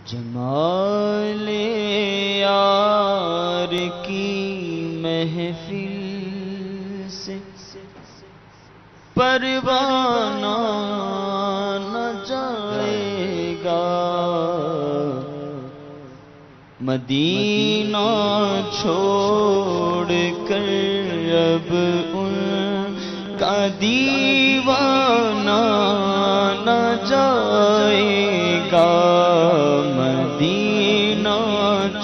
جمال یار کی محفل سے پروانہ نہ جائے گا، مدینہ چھوڑ کر اب ان کا دیوانہ نہ جائے گا، مدینہ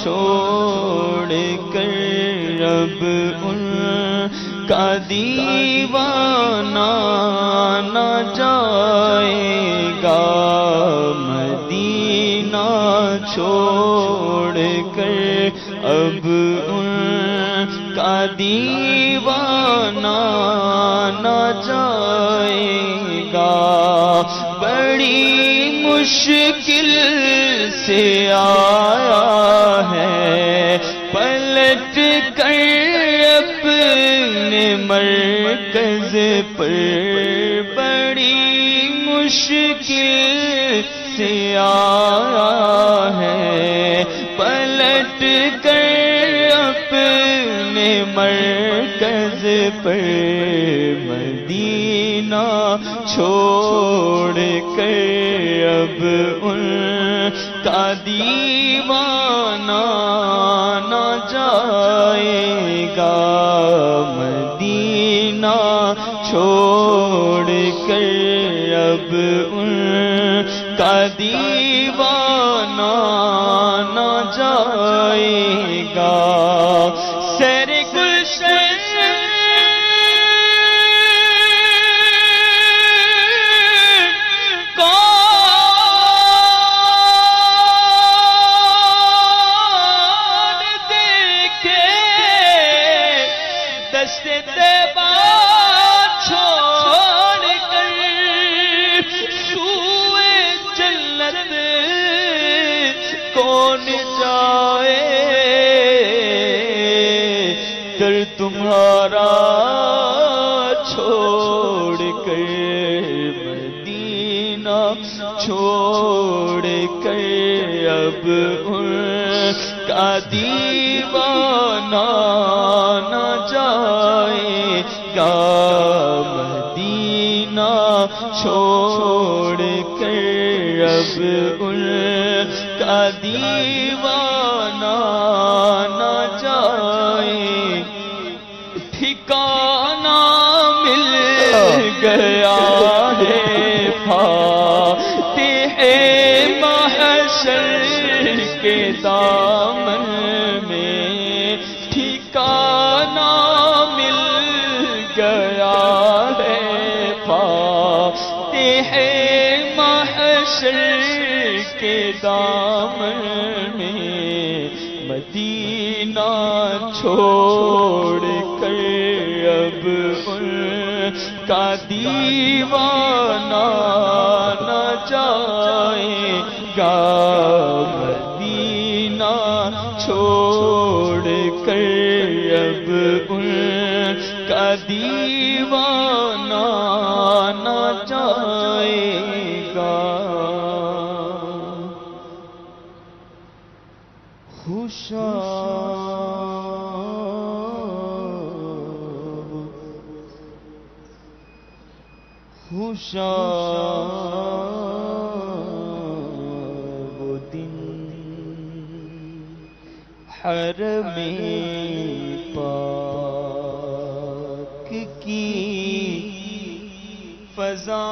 چھوڑ کر اب ان کا دیوانہ نہ جائے گا، مدینہ چھوڑ کر اب ان کا دیوانہ نہ جائے گا، بڑی مشکل سے آیا ہے پلٹ کر اپنے مرکز پر، بڑی مشکل سے آیا ہے پلٹ کر اپنے مرکز پر، مدینہ چھوڑ کر اب ان کا دیوانہ نہ جائے گا، مدینہ چھوڑ کر اب ان کا دیوانہ نہ جائے گا، سیر گلشن تمہارا چھوڑ کر، مدینہ چھوڑ کر اب ان کا دیوانہ نہ جائے گا، مدینہ چھوڑ کر اب ان کا دیوانہ نہ جائے، ٹھکانہ مل گیا ہے فاتح محشر کے دامن میں، ٹھکانہ مل گیا ہے فاتح محشر کے دامن میں، مدینہ چھوڑ کر اب ان کا دیوانہ نہ جائے گا، مدینہ چھوڑ کر اب ان کا دیوانہ نہ جائے گا، وہ دن حرم پاک کی فضا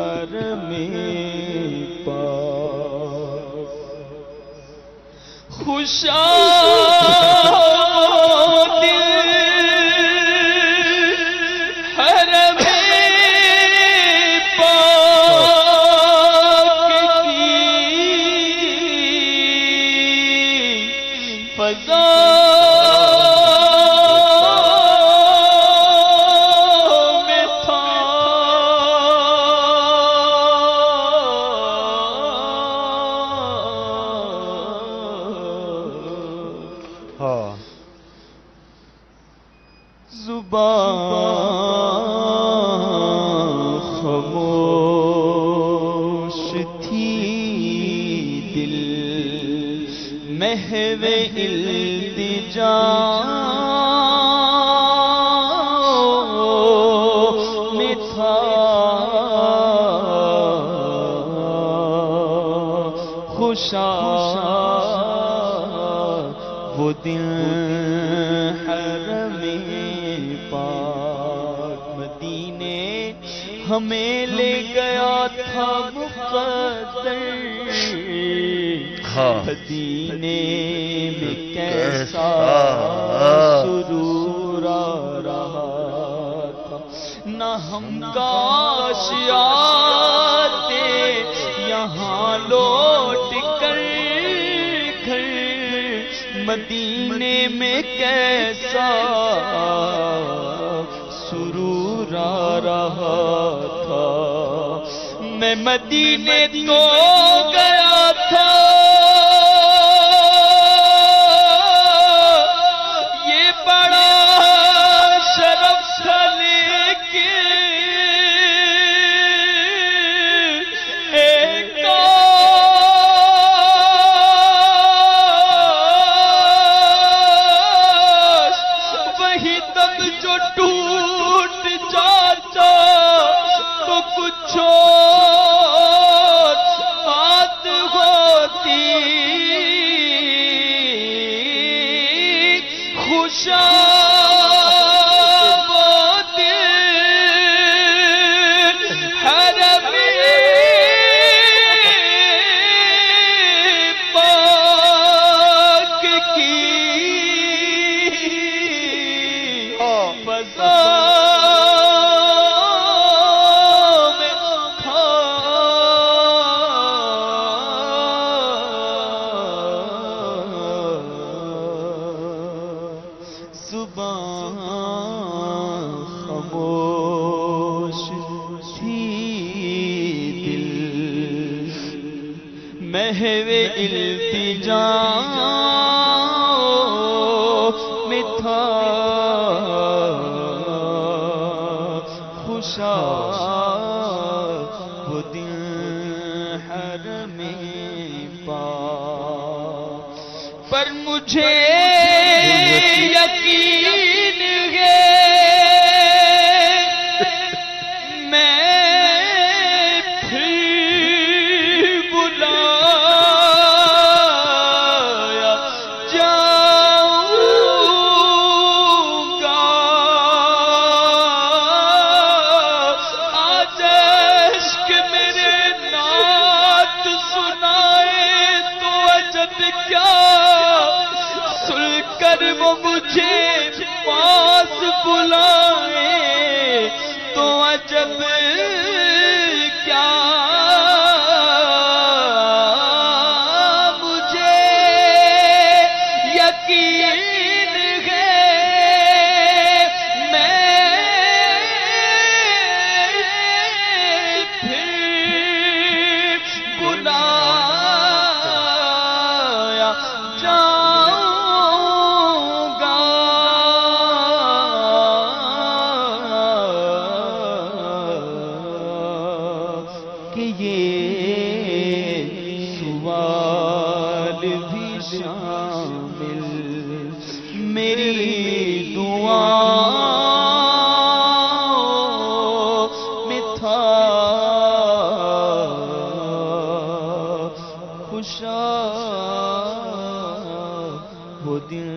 حرم پاک خوشا حرم پاک کی فضا محو التجا میں تھا خوشا وہ دل حرم پاک مدینے ہمیں لے گیا تھا مقدر مدینے میں کیسا سرور آ رہا تھا نہ ہم کاش آتے یہاں لوٹ کر گھر مدینے میں کیسا سرور آ رہا تھا میں مدینے تو گیا تھا یہ بڑا شرف تھا لیکن ایک کاش وہی تب جو ٹوٹ جاتا تو کچھ اور بات ہوتی خوشا وہ دل حرم پاک کی فضا خاموش تھی دل محو التجا میں تھا خوشا وہ دل حرم پاک پر مجھے یقین ہے میں پھر بلایا جاؤں گا آج عشق میرے نعت سنائے تو عجب کیا سل کر وہ مجھے پاس بلائے تو عجب کیا مجھے یقین ہے میں پھر بلایا جاؤں گا کہ یہ سوال بھی شامل میری دعاؤں میں تھا خوشا وہ دل